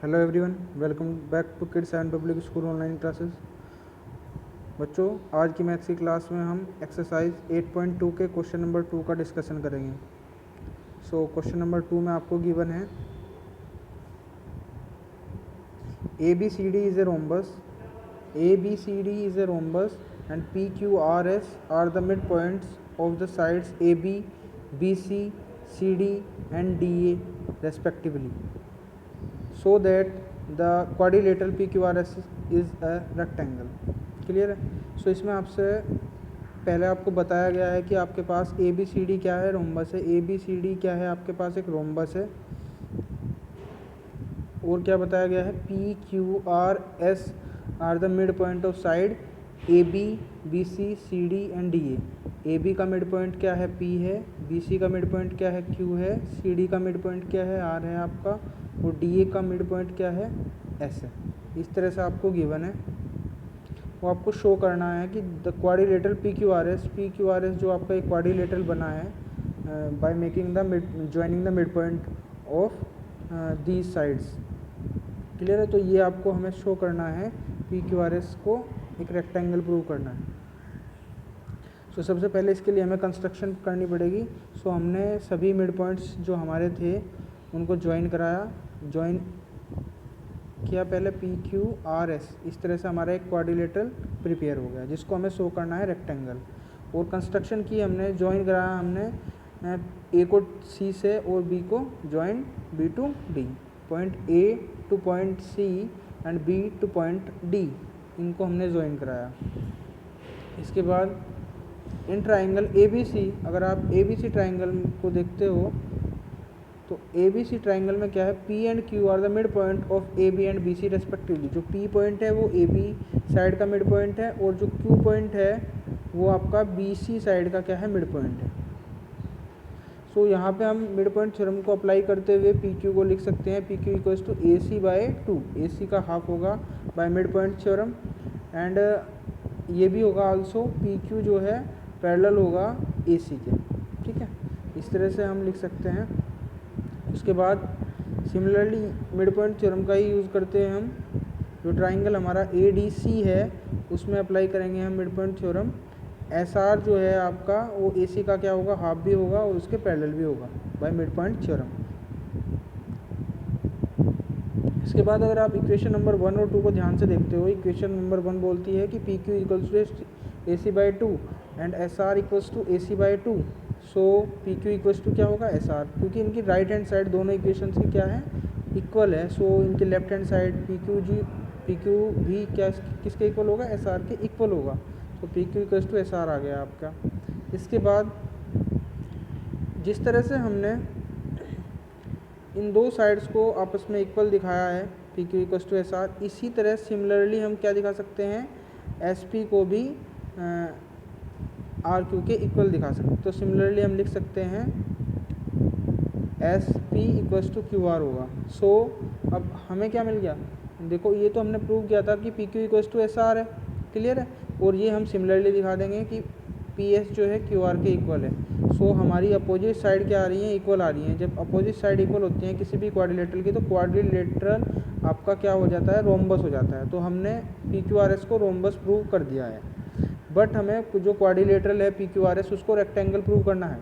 Hello everyone, welcome back to kids and public school online classes. बच्चों, आज की maths की क्लास में हम एक्सरसाइज 8.2 के क्वेश्चन नंबर 2 का डिस्कशन करेंगे। क्वेश्चन नंबर 2 में आपको गिवन है ABCD is a rhombus, ABCD is a rhombus and PQRS are the midpoints of the sides AB, BC, CD and DA respectively, so that the quadrilateral PQRS is a rectangle। Clear है? इसमें आपसे पहले आपको बताया गया है कि आपके पास ABCD क्या है, रोम्बस है। ABCD क्या है, आपके पास एक रोम्बस है। और क्या बताया गया है, PQRS are the mid point of side AB, BC, CD and DA। AB का मिड पॉइंट क्या है, P है। BC का मिड पॉइंट क्या है, Q है। CD का मिड पॉइंट क्या है, R है आपका। और DA का मिड पॉइंट क्या है, S है। इस तरह से आपको गिवन है। वो आपको शो करना है कि द क्वाड्रिलेटरल PQRS जो आपका एक क्वाड्रिलेटरल बना है by making the joining the mid point of these sides. Clear है? तो ये आपको हमें शो करना है, PQRS को एक रेक्टेंगल प्रूव करना है। सबसे पहले इसके लिए हमें कंस्ट्रक्शन करनी पड़ेगी। हमने सभी मिड पॉइंट्स जो हमारे थे उनको ज्वाइन किया पहले PQRS। इस तरह से हमारा एक क्वाड्रिलेटरल प्रिपेयर हो गया जिसको हमें शो करना है रेक्टेंगल। और कंस्ट्रक्शन की हमने ज्वाइन कराया, हमने A को C से और B को join B to D, point A to point C and B to point D, इनको हमने ज्वाइन कराया। इसके बाद इन ट्राइंगल ABC, अगर आप ABC ट्राइंगल को देखते हो तो ABC ट्राइंगल में क्या है, P and Q are the mid point of AB and BC respectively. जो P पॉइंट है वो AB साइड का मिड पॉइंट है और जो Q पॉइंट है वो आपका BC साइड का क्या है, मिड पॉइंट है। यहाँ पे हम मिड पॉइंट थ्योरम को अप्लाई करते हुए PQ को लिख सकते हैं, PQ equals to AC/2। AC का हाफ होगा by mid point theorem. And ये भी होगा आल्सो, PQ जो है पैरेलल होगा AC के। ठीक है, इस तरह से हम लिख सकते हैं। उसके बाद सिमिलरली मिड पॉइंट थ्योरम का ही यूज़ करते हैं हम। जो ट्राइंगल हमारा ADC है उसमें अप्लाई करेंगे हम मिड पॉइंट थ्योरम। SR जो है आपका वो AC का क्या होगा, हाफ भी होगा और उसके पैरेलल भी होगा बाय मिड पॉइंट थ्योरम। इसके बाद अगर आप इक्वेशन नंबर 1 और 2 को ध्यान से देखते हो, इक्वेशन नंबर 1 बोलती है कि PQ equals to AC/2 and SR equals to AC/2। PQ equals to क्या होगा, SR, क्योंकि इनकी राइट हैंड साइड दोनों इक्वेशंस की क्या है, इक्वल है। इनकी लेफ्ट हैंड साइड PQ भी क्या किसके इक्वल होगा, SR के इक्वल होगा। PQ इक्वल्स टू SR आ गया आपका। इसके बाद जिस तरह से हमने इन दो साइड्स को आपस में इक्वल दिखाया है, PQ इक्वल्स टू SR, इसी तरह सिमिलरली हम क्या दिखा सकते हैं, SP को भी RQ के इक्वल दिखा सकते हैं। सिमिलरली हम लिख सकते हैं SP इक्वल्स टू QR होगा। अब हमें क्या मिल गया, देखो ये तो हमने प्रूव किया था कि PQ इक्वल्स टू SR है। क्लियर है? और ये हम सिमिलरली दिखा देंगे कि PS जो है QR के इक्वल है। हमारी अपोजिट साइड क्या आ रही है, इक्वल आ रही है। जब अपोजिट साइड इक्वल होती हैं किसी भी क्वाड्रिलेटरल की, तो क्वाड्रिलेटरल आपका क्या हो जाता है, रोम्बस हो जाता है। हमने PQRS को रोम्बस प्रूव कर दिया है। बट हमें जो क्वाड्रिलेटरल है PQRS उसको रेक्टेंगल प्रूव करना है।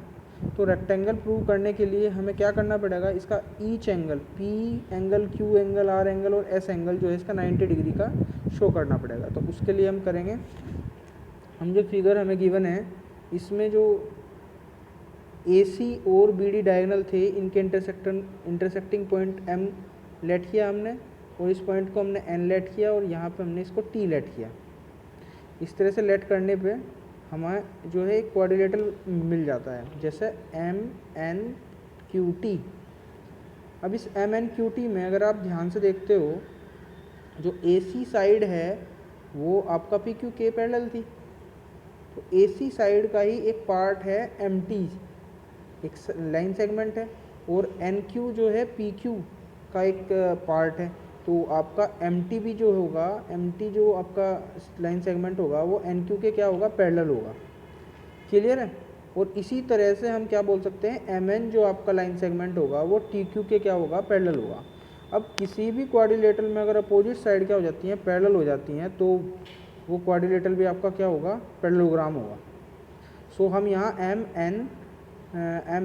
रेक्टेंगल प्रूव करने के लिए हमें क्या करना पड़ेगा, इसका each angle, P angle, Q angle, R angle और S एंगल जो है इसका 90 डिग्री का शो करना पड़ेगा। उसके लिए हम करेंगे, हम जो फिगर हमें गिवन है इसमें जो AC और BD डायगोनल थे, इनके इंटरसेक्टिंग पॉइंट M लेट किया हमने, और इस पॉइंट को हमने N लेट किया और यहाँ पे हमने इसको T लेट किया। इस तरह से लेट करने पे हमें जो है एक क्वाड्रिलेटरल मिल जाता है, जैसे MNQT। अब इस MNQT में अगर आप ध्यान से देखते हो, जो AC साइड है वो आपका PQ के पैरेलल थी। AC साइड का ही एक पार्ट है MT, एक लाइन सेगमेंट है, और NQ जो है PQ का एक पार्ट है। आपका MT भी जो होगा, MT जो आपका लाइन सेगमेंट होगा वो NQ के क्या होगा, पैरेलल होगा। क्लियर है? और इसी तरह से हम क्या बोल सकते हैं, MN जो आपका लाइन सेगमेंट होगा वो TQ के क्या होगा, पैरेलल होगा। अब किसी भी क्वाड्रिलेटरल में अगर अपोजिट साइड क्या हो जाती हैं, पैरेलल हो जाती हैं, तो वो क्वाड्रिलेटरल भी आपका क्या होगा, पैरेललोग्राम होगा। सो हम यहाँ एम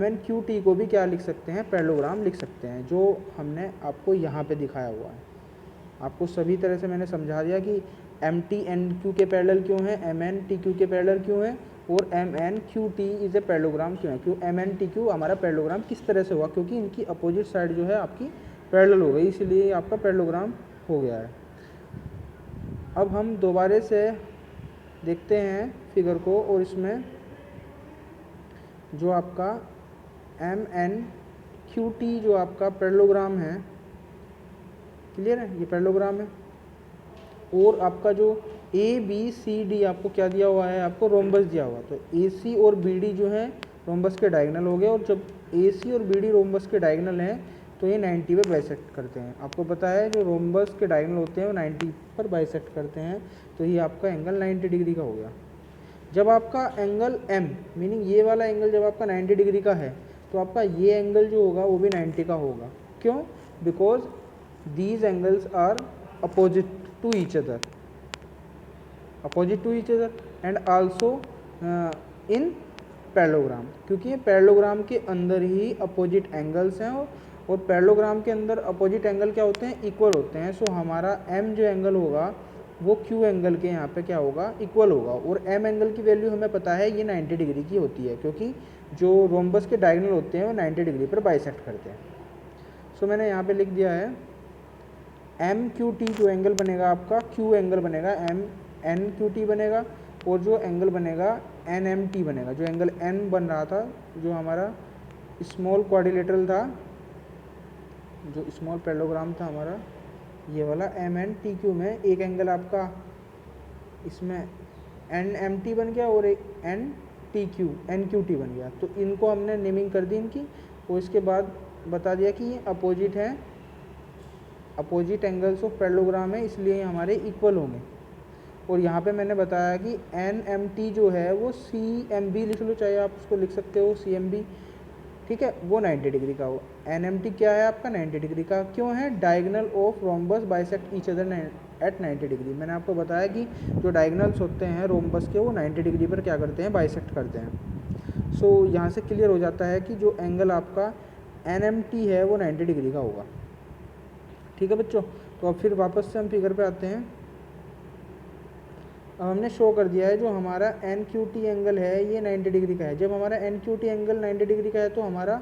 एन क्यू टी को भी क्या लिख सकते हैं, पैरेललोग्राम लिख सकते हैं, जो हमने आपको यहाँ पे दिखाया हुआ है। आपको सभी तरह से मैंने समझा दिया कि एम टी एन क्यू के पैरेलल क्यों है, एम एन टी क्यू के पैरेलल क्यों है, और M N Q T is a parallelogram क्यों है। क्यों एम एन टी क्यू हमारा पैरेललोग्राम किस तरह से हुआ, क्योंकि इनकी अपोजिट साइड जो है आपकी पैरेलल हो गई, इसलिए आपका पैरेललोग्राम हो गया है। अब हम दोबारा से देखते हैं फिगर को, और इसमें जो आपका एम एन क्यू टी जो आपका पैरेललोग्राम है, क्लियर है, ये पैरेललोग्राम है। और आपका जो ए बी सी डी आपको क्या दिया हुआ है, आपको रोम्बस दिया हुआ, तो ए सी और बी डी जो है रोम्बस के डायगोनल हो गए, और जब ए सी और बी डी रोम्बस के डायगोनल हैं तो ये 90 पर बाइसेक्ट करते हैं। आपको पता है जो रोम्बस के डायगोनल होते हैं वो 90 पर बाइसेक्ट करते हैं, तो ये आपका एंगल 90 डिग्री का हो गया। जब आपका एंगल एम मीनिंग ये वाला एंगल जब आपका 90 डिग्री का है, तो आपका ये एंगल जो होगा वो भी 90 का होगा। क्यों? Because these angles are opposite to each other, and also in parallelogram, क्योंकि ये पैरेललोग्राम के अंदर ही अपोजिट एंगल्स हैं, और पैरेललोग्राम के अंदर अपोजिट एंगल क्या होते हैं, इक्वल होते हैं। सो हमारा एम जो एंगल होगा वो क्यू एंगल के यहाँ पे क्या होगा, इक्वल होगा। और एम एंगल की वैल्यू हमें पता है ये 90 डिग्री की होती है, क्योंकि जो रोम्बस के डायगोनल होते हैं वो 90 डिग्री पर बाइसेक्ट करते हैं। सो मैंने यहाँ पे लिख दिया है एम क्यू टी जो एंगल बनेगा आपका, क्यू एंगल बनेगा, एम एन क्यू टी बनेगा, और जो एंगल बनेगा एन एम टी बनेगा। जो एंगल एन बन रहा था, जो हमारा स्मॉल क्वाड्रिलेटरल था, जो स्मॉल पैरेललोग्राम था हमारा, ये वाला एम एन टी क्यू में एक एंगल आपका इसमें एन एम टी बन गया, और एक N T Q N Q T बन गया। तो इनको हमने नेमिंग कर दी इनकी, और इसके बाद बता दिया कि ये अपोजिट है, अपोजिट एंगल्स ऑफ पैरेललोग्राम है, इसलिए हमारे इक्वल होंगे। और यहाँ पे मैंने बताया कि एन एम टी जो है वो सी एम बी लिख लो, चाहे आप उसको लिख सकते हो सी एम बी, ठीक है, वो 90 डिग्री का हो। एन एम टी क्या है आपका, 90 डिग्री का। क्यों है? Diagonal of rhombus bisect each other at 90 degree. मैंने आपको बताया कि जो डायगोनल्स होते हैं रोम्बस के वो 90 डिग्री पर क्या करते हैं, बाइसेक्ट करते हैं। सो यहाँ से क्लियर हो जाता है कि जो एंगल आपका एन एम टी है वो 90 डिग्री का होगा। ठीक है बच्चों, तो अब फिर वापस से हम फिगर पे आते हैं। अब हमने शो कर दिया है जो हमारा एन क्यू टी एंगल है ये 90 डिग्री का है। जब हमारा N Q T angle 90 degree का है तो हमारा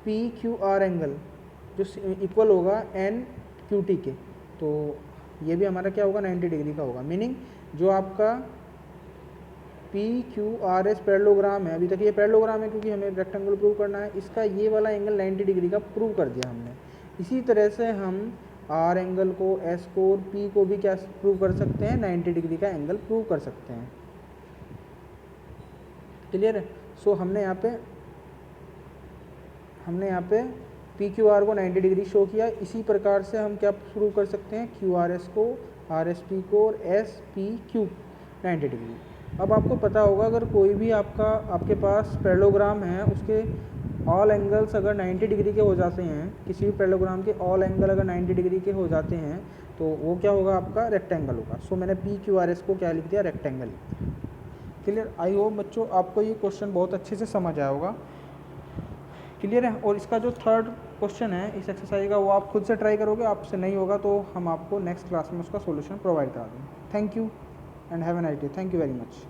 पी क्यू आर एंगल जो इक्वल होगा एन क्यू टी के, तो ये भी हमारा क्या होगा, 90 डिग्री का होगा। मीनिंग जो आपका P Q R S parallelogram है, अभी तक ये पैरेललोग्राम है क्योंकि हमें रेक्टेंगल प्रूव करना है, इसका ये वाला एंगल 90 डिग्री का प्रूव कर दिया हमने। इसी तरह से हम आर एंगल को, एस को और पी को भी क्या प्रूव कर सकते हैं, 90 डिग्री का एंगल प्रूव कर सकते हैं। क्लियर है? सो हमने यहाँ पे पी क्यू आर को 90 डिग्री शो किया। इसी प्रकार से हम क्या प्रूव कर सकते हैं, क्यू आर एस को, आर एस पी को और एस पी क्यू 90 डिग्री। अब आपको पता होगा अगर कोई भी आपके पास पैरेललोग्राम है, उसके ऑल एंगल्स अगर 90 डिग्री के हो जाते हैं, किसी भी पैरेललोग्राम के ऑल एंगल अगर 90 डिग्री के हो जाते हैं तो वो क्या होगा, आपका रेक्टेंगल होगा। सो मैंने पी क्यू आर एस को क्या लिख दिया, रेक्टेंगल। क्लियर? आई होप बच्चों आपको ये क्वेश्चन बहुत अच्छे से समझ आया होगा। क्लियर है? और इसका जो थर्ड क्वेश्चन है इस एक्सरसाइज का, वो आप खुद से ट्राई करोगे, आपसे नहीं होगा तो हम आपको नेक्स्ट क्लास में उसका सोल्यूशन प्रोवाइड करा देंगे। Thank you and have a nice day. Thank you very much.